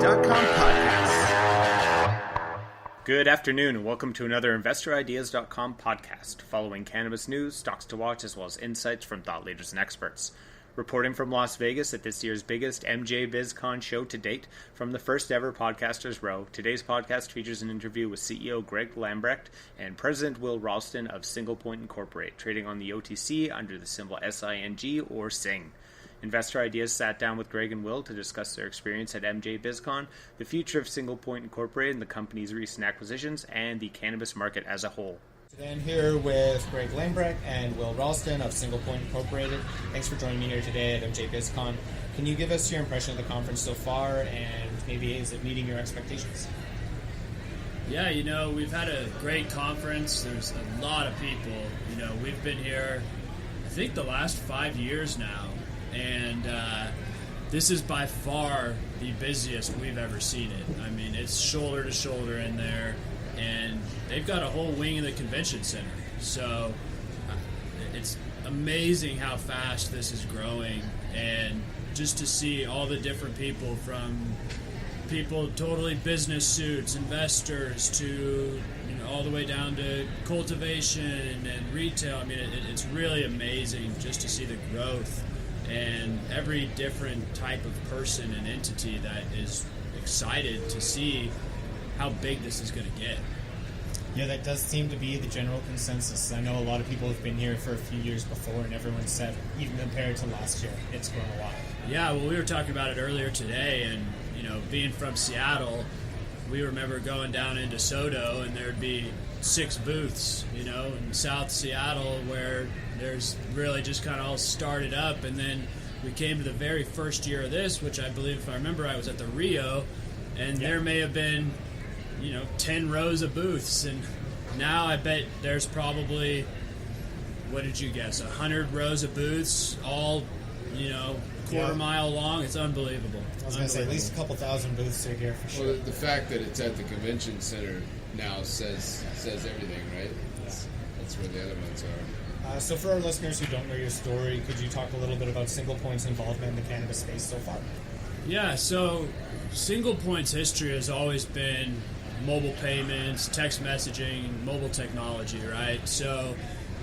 InvestorIdeas.com podcast. Good afternoon and welcome to another InvestorIdeas.com podcast, following cannabis news, stocks to watch, as well as insights from thought leaders and experts. Reporting from Las Vegas at this year's biggest MJBizCon show to date, from the first ever Podcasters Row, today's podcast features an interview with CEO Greg Lambrecht and President Will Ralston of SinglePoint Incorporated, trading on the OTC under the symbol SING or SING. Investor Ideas sat down with Greg and Will to discuss their experience at MJBizCon, the future of SinglePoint Incorporated and the company's recent acquisitions, and the cannabis market as a whole. Today I'm here with Greg Lambrecht and Will Ralston of SinglePoint Incorporated. Thanks for joining me here today at MJBizCon. Can you give us your impression of the conference so far, and maybe is it meeting your expectations? Yeah, we've had a great conference. There's a lot of people. We've been here, I think, the last 5 years now, and this is by far the busiest we've ever seen it. I mean, it's shoulder to shoulder in there. And they've got a whole wing of the convention center. So it's amazing how fast this is growing. And just to see all the different people, from people totally business suits, investors, to all the way down to cultivation and retail. I mean, it's really amazing just to see the growth and every different type of person and entity that is excited to see how big this is going to get. Yeah, that does seem to be the general consensus. I know a lot of people have been here for a few years before, and everyone said, even compared to last year, it's grown a lot. Yeah, well, we were talking about it earlier today, and, being from Seattle, we remember going down into Soto, and there'd be 6 booths, in South Seattle, where there's really just kind of all started up, and then we came to the very first year of this, which I believe, if I remember, I was at the Rio, and there may have been 10 rows of booths, and now I bet there's probably, what did you guess, 100 rows of booths, all, quarter mile long. It's unbelievable. I was going to say, at least a couple thousand booths are here for sure. Well, the fact that it's at the convention center now says everything, right? That's where the other ones are. So for our listeners who don't know your story, could you talk a little bit about SinglePoint's involvement in the cannabis space so far? Yeah, so SinglePoint's history has always been mobile payments, text messaging, mobile technology, right? So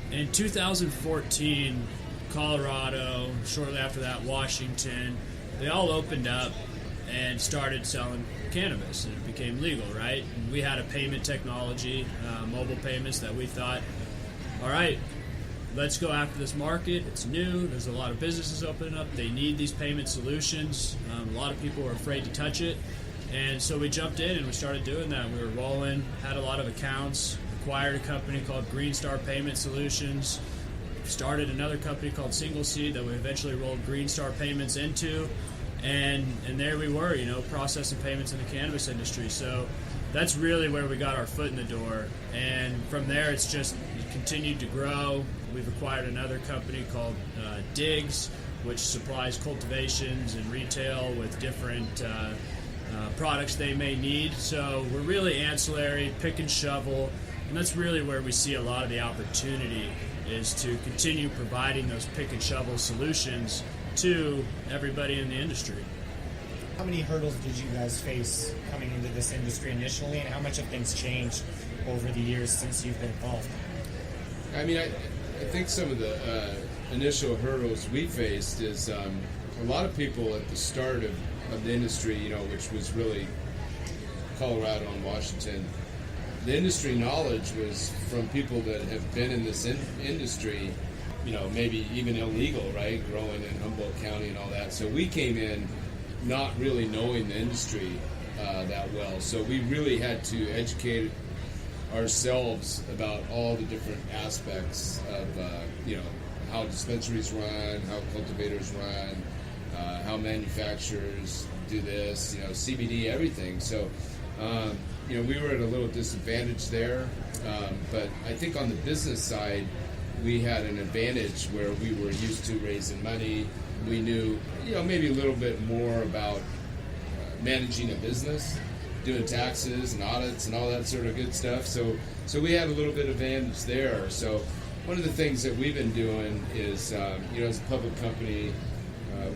in 2014, Colorado, shortly after that, Washington, they all opened up and started selling cannabis, and it became legal, right? And we had a payment technology, mobile payments, that we thought, all right, let's go after this market. It's new. There's a lot of businesses opening up. They need these payment solutions. A lot of people were afraid to touch it. And so we jumped in and we started doing that. We were rolling, had a lot of accounts, acquired a company called Green Star Payment Solutions, started another company called Single Seed that we eventually rolled Green Star Payments into. And there we were, processing payments in the cannabis industry. So that's really where we got our foot in the door. And from there, it's just continued to grow. We've acquired another company called Digs, which supplies cultivations and retail with different products they may need. So we're really ancillary, pick and shovel, and that's really where we see a lot of the opportunity, is to continue providing those pick and shovel solutions to everybody in the industry. How many hurdles did you guys face coming into this industry initially, and how much have things changed over the years since you've been involved? I mean, I think some of the initial hurdles we faced is a lot of people at the start of the industry, which was really Colorado and Washington. The industry knowledge was from people that have been in this industry, maybe even illegal, right? Growing in Humboldt County and all that. So we came in not really knowing the industry that well. So we really had to educate ourselves about all the different aspects of, how dispensaries run, how cultivators run, how manufacturers do this, CBD, everything. So, we were at a little disadvantage there. But I think on the business side, we had an advantage where we were used to raising money. We knew, maybe a little bit more about managing a business, doing taxes and audits and all that sort of good stuff. So we had a little bit of advantage there. So one of the things that we've been doing is, as a public company,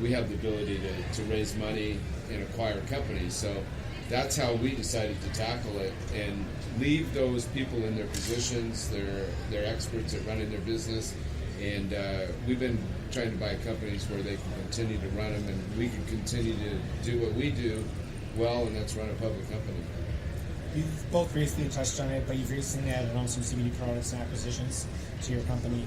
we have the ability to raise money and acquire companies. So that's how we decided to tackle it and leave those people in their positions. They're experts at running their business, and we've been trying to buy companies where they can continue to run them, and we can continue to do what we do well, and that's run a public company. You've both briefly touched on it, but you've recently added on some CBD products and acquisitions to your company.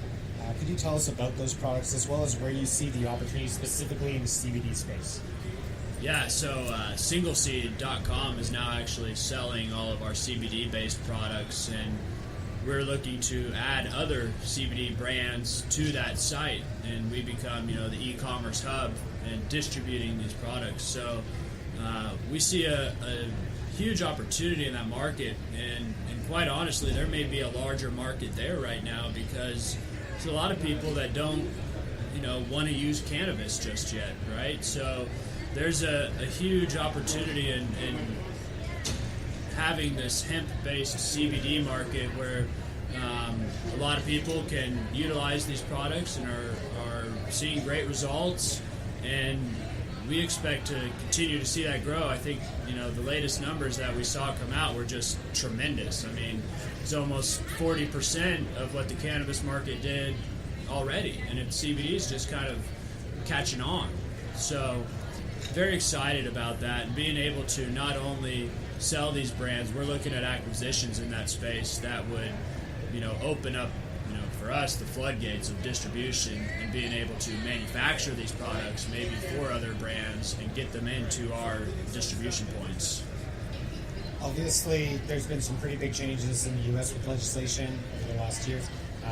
Could you tell us about those products as well as where you see the opportunity specifically in the CBD space? Yeah, so SingleSeed.com is now actually selling all of our CBD-based products, and we're looking to add other CBD brands to that site, and we become, the e-commerce hub and distributing these products. So we see a huge opportunity in that market, and quite honestly, there may be a larger market there right now because there's a lot of people that don't, want to use cannabis just yet, right? So there's a huge opportunity in having this hemp-based CBD market where a lot of people can utilize these products and are seeing great results, and we expect to continue to see that grow. I think, the latest numbers that we saw come out were just tremendous. I mean, it's almost 40% of what the cannabis market did already, and CBD is just kind of catching on. So very excited about that, and being able to not only sell these brands, we're looking at acquisitions in that space that would, open up, for us, the floodgates of distribution and being able to manufacture these products maybe for other brands and get them into our distribution points. Obviously, there's been some pretty big changes in the U.S. with legislation over the last year,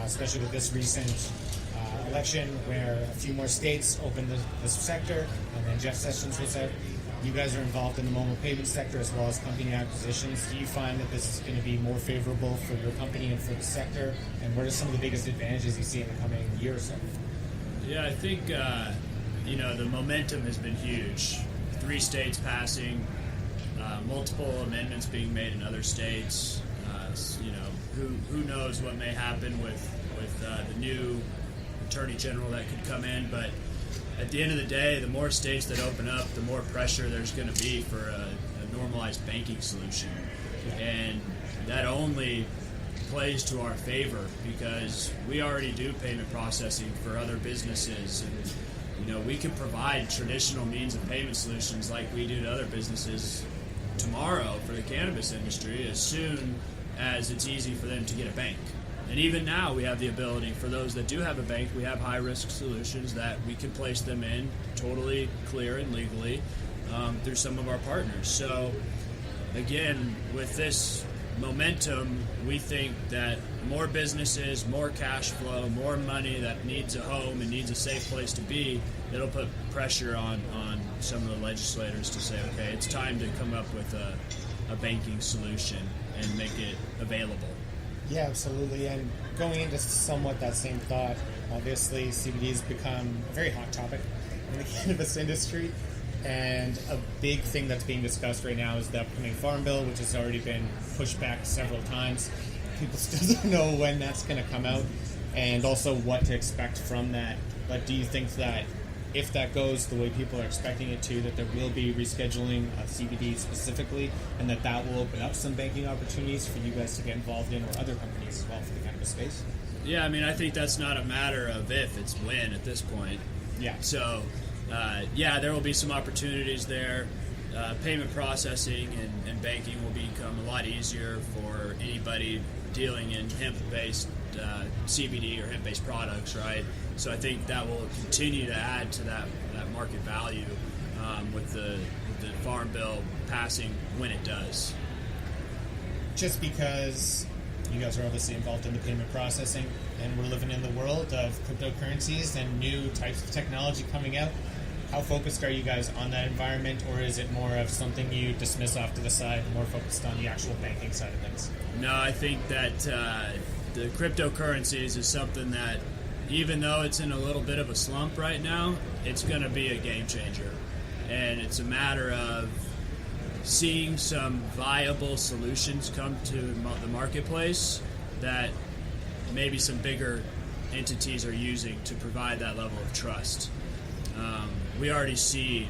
especially with this recent election where a few more states opened this sector, and then Jeff Sessions was out. You guys are involved in the mobile payment sector as well as company acquisitions. Do you find that this is going to be more favorable for your company and for the sector? And what are some of the biggest advantages you see in the coming year or so? Yeah, I think, the momentum has been huge. 3 states passing, multiple amendments being made in other states. Who knows what may happen with the new attorney general that could come in, but at the end of the day, the more states that open up, the more pressure there's going to be for a normalized banking solution. And that only plays to our favor because we already do payment processing for other businesses. And, we can provide traditional means of payment solutions like we do to other businesses tomorrow for the cannabis industry as soon as it's easy for them to get a bank. And even now, we have the ability, for those that do have a bank, we have high-risk solutions that we can place them in totally clear and legally through some of our partners. So, again, with this momentum, we think that more businesses, more cash flow, more money that needs a home and needs a safe place to be, it'll put pressure on some of the legislators to say, okay, it's time to come up with a banking solution and make it available. Yeah, absolutely. And going into somewhat that same thought, obviously CBD has become a very hot topic in the cannabis industry. And a big thing that's being discussed right now is the upcoming Farm Bill, which has already been pushed back several times. People still don't know when that's going to come out and also what to expect from that. But do you think that if that goes the way people are expecting it to, that there will be rescheduling of CBD specifically, and that will open up some banking opportunities for you guys to get involved in, or other companies as well for the cannabis space? Yeah, I think that's not a matter of if, it's when at this point. Yeah. So, there will be some opportunities there. Payment processing and banking will become a lot easier for anybody dealing in hemp-based CBD or hemp-based products, right? So I think that will continue to add to that market value with the Farm Bill passing when it does. Just because you guys are obviously involved in the payment processing, and we're living in the world of cryptocurrencies and new types of technology coming out, how focused are you guys on that environment, or is it more of something you dismiss off to the side, more focused on the actual banking side of things? No, I think that the cryptocurrencies is something that, even though it's in a little bit of a slump right now, it's going to be a game changer. And it's a matter of seeing some viable solutions come to the marketplace that maybe some bigger entities are using to provide that level of trust. we already see,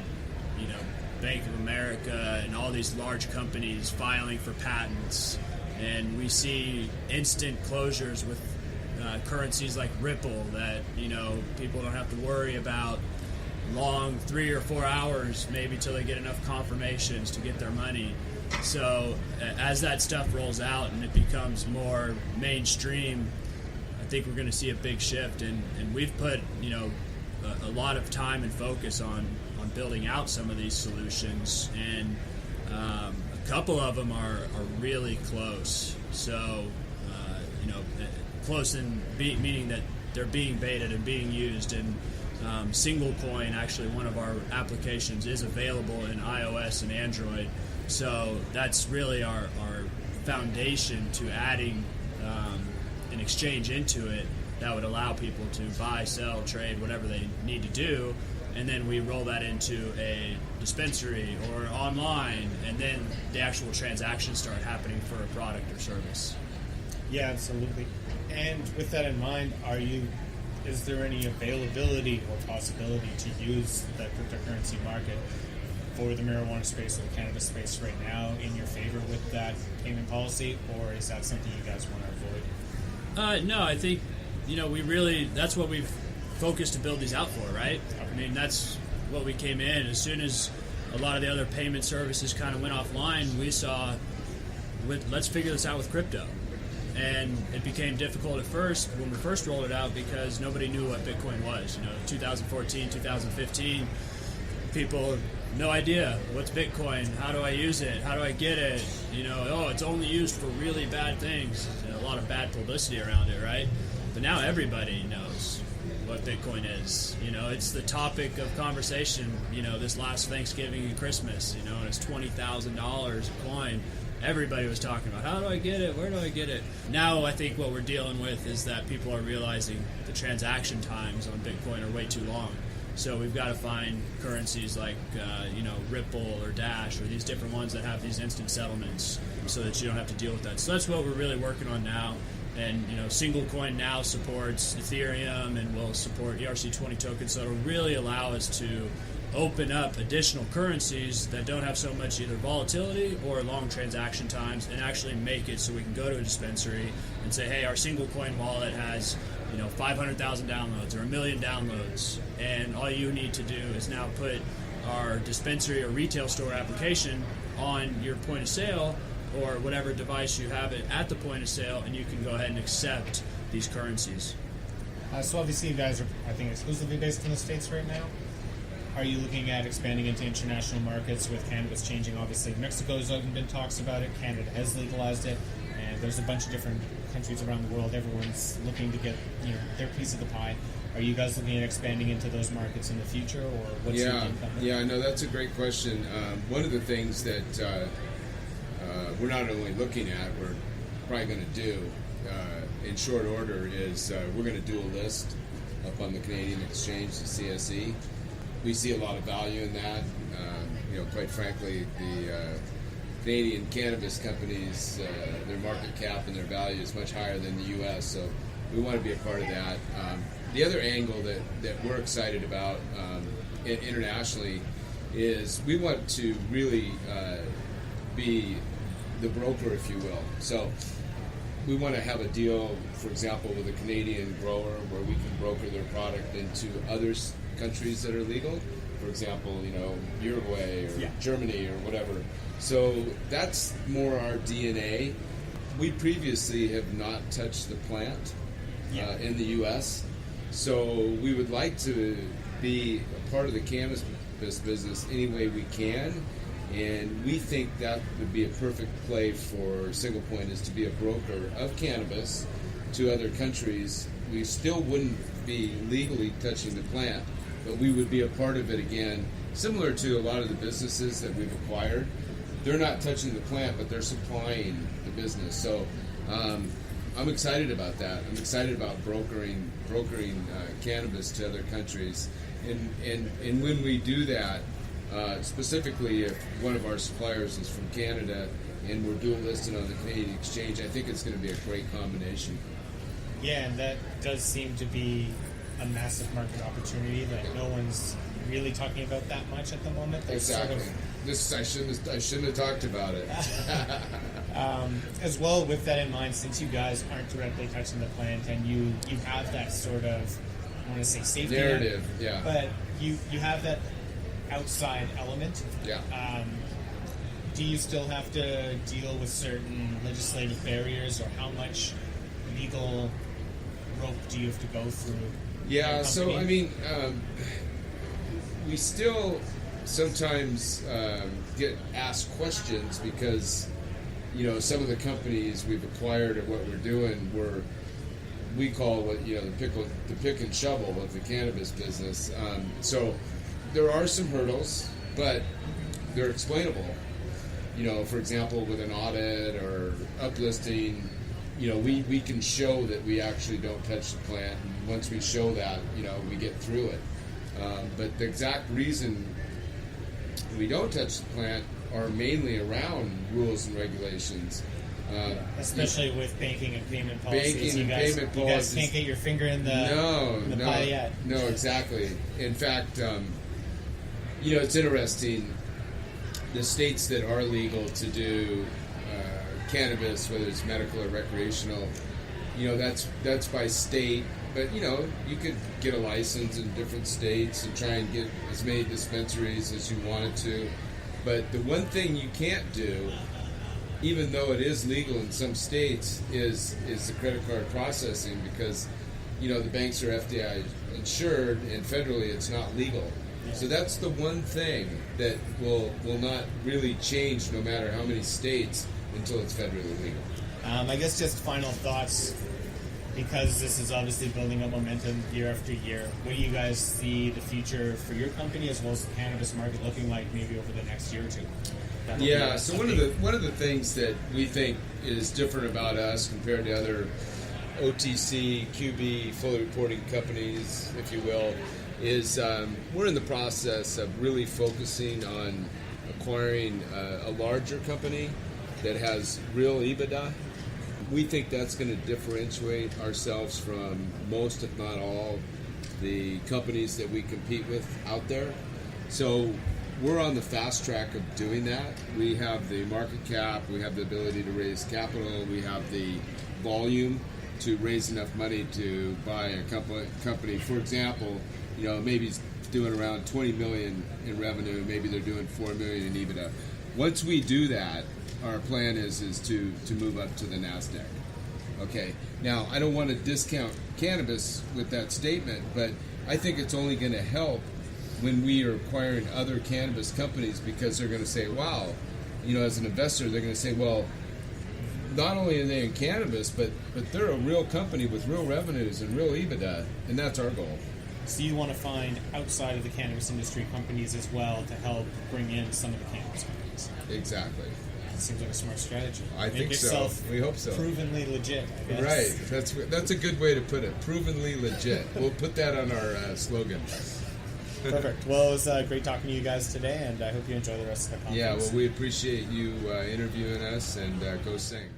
Bank of America and all these large companies filing for patents, and we see instant closures with currencies like Ripple that people don't have to worry about long 3 or 4 hours maybe till they get enough confirmations to get their money. So as that stuff rolls out and it becomes more mainstream, I think we're going to see a big shift, and we've put a lot of time and focus on building out some of these solutions, and a couple of them are really close. So close in meaning that they're being betaed and being used, and SinglePoint, actually one of our applications, is available in iOS and Android. So that's really our foundation to adding an exchange into it that would allow people to buy, sell, trade, whatever they need to do, and then we roll that into a dispensary or online, and then the actual transactions start happening for a product or service. Yeah, absolutely. And with that in mind, is there any availability or possibility to use the cryptocurrency market for the marijuana space or the cannabis space right now in your favor with that payment policy, or is that something you guys want to avoid? No, I think that's what we've focused to build these out for, right? I mean, that's what we came in. As soon as a lot of the other payment services kind of went offline, we saw, let's figure this out with crypto. And it became difficult at first when we first rolled it out because nobody knew what Bitcoin was. 2014, 2015, people had no idea what's Bitcoin, how do I use it, how do I get it, it's only used for really bad things. A lot of bad publicity around it, right? But now everybody knows what Bitcoin is. It's the topic of conversation, this last Thanksgiving and Christmas, and it's $20,000 a coin. Everybody was talking about, how do I get it? Where do I get it? Now I think what we're dealing with is that people are realizing the transaction times on Bitcoin are way too long. So we've got to find currencies like, Ripple or Dash or these different ones that have these instant settlements so that you don't have to deal with that. So that's what we're really working on now. And, SingleCoin now supports Ethereum and will support ERC20 tokens. So it'll really allow us to open up additional currencies that don't have so much either volatility or long transaction times, and actually make it so we can go to a dispensary and say, hey, our SingleCoin wallet has 500,000 downloads or 1 million downloads, and all you need to do is now put our dispensary or retail store application on your point of sale or whatever device you have it at the point of sale, and you can go ahead and accept these currencies. So obviously you guys are, I think, exclusively based in the States right now. Are you looking at expanding into international markets with cannabis changing? Obviously, Mexico's been talks about it. Canada has legalized it, and there's a bunch of different countries around the world. Everyone's looking to get their piece of the pie. Are you guys looking at expanding into those markets in the future, or what's your game plan? Yeah, no, that's a great question. One of the things that we're not only looking at, we're probably going to do in short order is we're going to do a list up on the Canadian Exchange, the CSE. We see a lot of value in that. Quite frankly, the Canadian cannabis companies, their market cap and their value is much higher than the U.S., so we want to be a part of that. The other angle that we're excited about internationally is we want to really be the broker, if you will. So we want to have a deal, for example, with a Canadian grower where we can broker their product into other countries that are legal, for example, Uruguay or Germany or whatever. So that's more our DNA. We previously have not touched the plant in the U.S., so we would like to be a part of the cannabis business any way we can, and we think that would be a perfect play for SinglePoint, is to be a broker of cannabis to other countries. We still wouldn't be legally touching the plant, but we would be a part of it again, similar to a lot of the businesses that we've acquired. They're not touching the plant, but they're supplying the business. So I'm excited about that. I'm excited about brokering cannabis to other countries. And when we do that, specifically if one of our suppliers is from Canada and we're dual listed on the Canadian Exchange, I think it's going to be a great combination. Yeah, and that does seem to be a massive market opportunity that no one's really talking about that much at the moment. There's Exactly. I shouldn't have talked about it. As well, with that in mind, since you guys aren't directly touching the plant and you have that sort of, I want to say safety Narrative, net, yeah. but you have that outside element. Yeah. Do you still have to deal with certain legislative barriers, or how much legal rope do you have to go through? Yeah, so I mean, we still sometimes get asked questions because, some of the companies we've acquired and what we're doing, we call what, the pick and shovel of the cannabis business. So there are some hurdles, but they're explainable. For example, with an audit or uplisting, we can show that we actually don't touch the plant. And once we show that, we get through it. But the exact reason we don't touch the plant are mainly around rules and regulations. Especially with banking and payment policies. Banking and payment you policies. guys can't get your finger in the pie yet. No, exactly. In fact, it's interesting. The states that are legal to do cannabis, whether it's medical or recreational, that's by state. But you could get a license in different states and try and get as many dispensaries as you wanted to. But the one thing you can't do, even though it is legal in some states, is the credit card processing, because the banks are FDI insured and federally it's not legal. So that's the one thing that will not really change no matter how many states until it's federally legal. I guess just final thoughts, because this is obviously building up momentum year after year. What do you guys see the future for your company as well as the cannabis market looking like maybe over the next year or two? Yeah, so one of the things that we think is different about us compared to other OTC, QB, fully reporting companies, if you will, is we're in the process of really focusing on acquiring a larger company that has real EBITDA. We think that's going to differentiate ourselves from most, if not all, the companies that we compete with out there. So we're on the fast track of doing that. We have the market cap, we have the ability to raise capital, we have the volume to raise enough money to buy a company. For example, maybe it's doing around 20 million in revenue, maybe they're doing 4 million in EBITDA. Once we do that, our plan is to move up to the NASDAQ. Okay, now I don't want to discount cannabis with that statement, but I think it's only going to help when we are acquiring other cannabis companies, because they're going to say, wow, as an investor, they're going to say, well, not only are they in cannabis, but they're a real company with real revenues and real EBITDA, and that's our goal. So you want to find outside of the cannabis industry companies as well to help bring in some of the cannabis companies. Exactly. That seems like a smart strategy. I think so. We hope so. Provenly legit, I guess. Right. That's a good way to put it. Provenly legit. We'll put that on our slogan. Perfect. Well, it was great talking to you guys today, and I hope you enjoy the rest of the conference. Yeah, well, we appreciate you interviewing us, and go sing.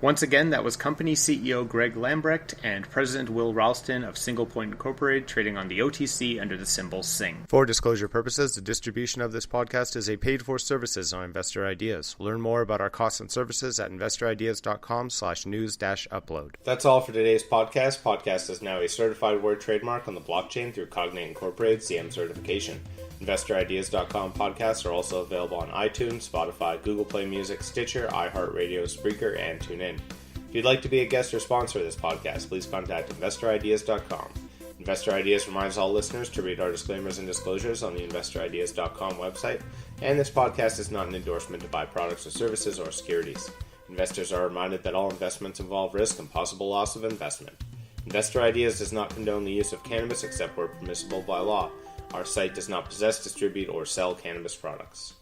Once again, that was company CEO Greg Lambrecht and President Will Ralston of SinglePoint Incorporated, trading on the OTC under the symbol SING. For disclosure purposes, the distribution of this podcast is a paid-for services on Investor Ideas. Learn more about our costs and services at investorideas.com/news-upload. That's all for today's podcast. Podcast is now a certified word trademark on the blockchain through Cognate Incorporated CM certification. InvestorIdeas.com podcasts are also available on iTunes, Spotify, Google Play Music, Stitcher, iHeartRadio, Spreaker, and TuneIn. If you'd like to be a guest or sponsor of this podcast, please contact InvestorIdeas.com. Investor Ideas reminds all listeners to read our disclaimers and disclosures on the InvestorIdeas.com website, and this podcast is not an endorsement to buy products or services or securities. Investors are reminded that all investments involve risk and possible loss of investment. Investor Ideas does not condone the use of cannabis except where permissible by law. Our site does not possess, distribute, or sell cannabis products.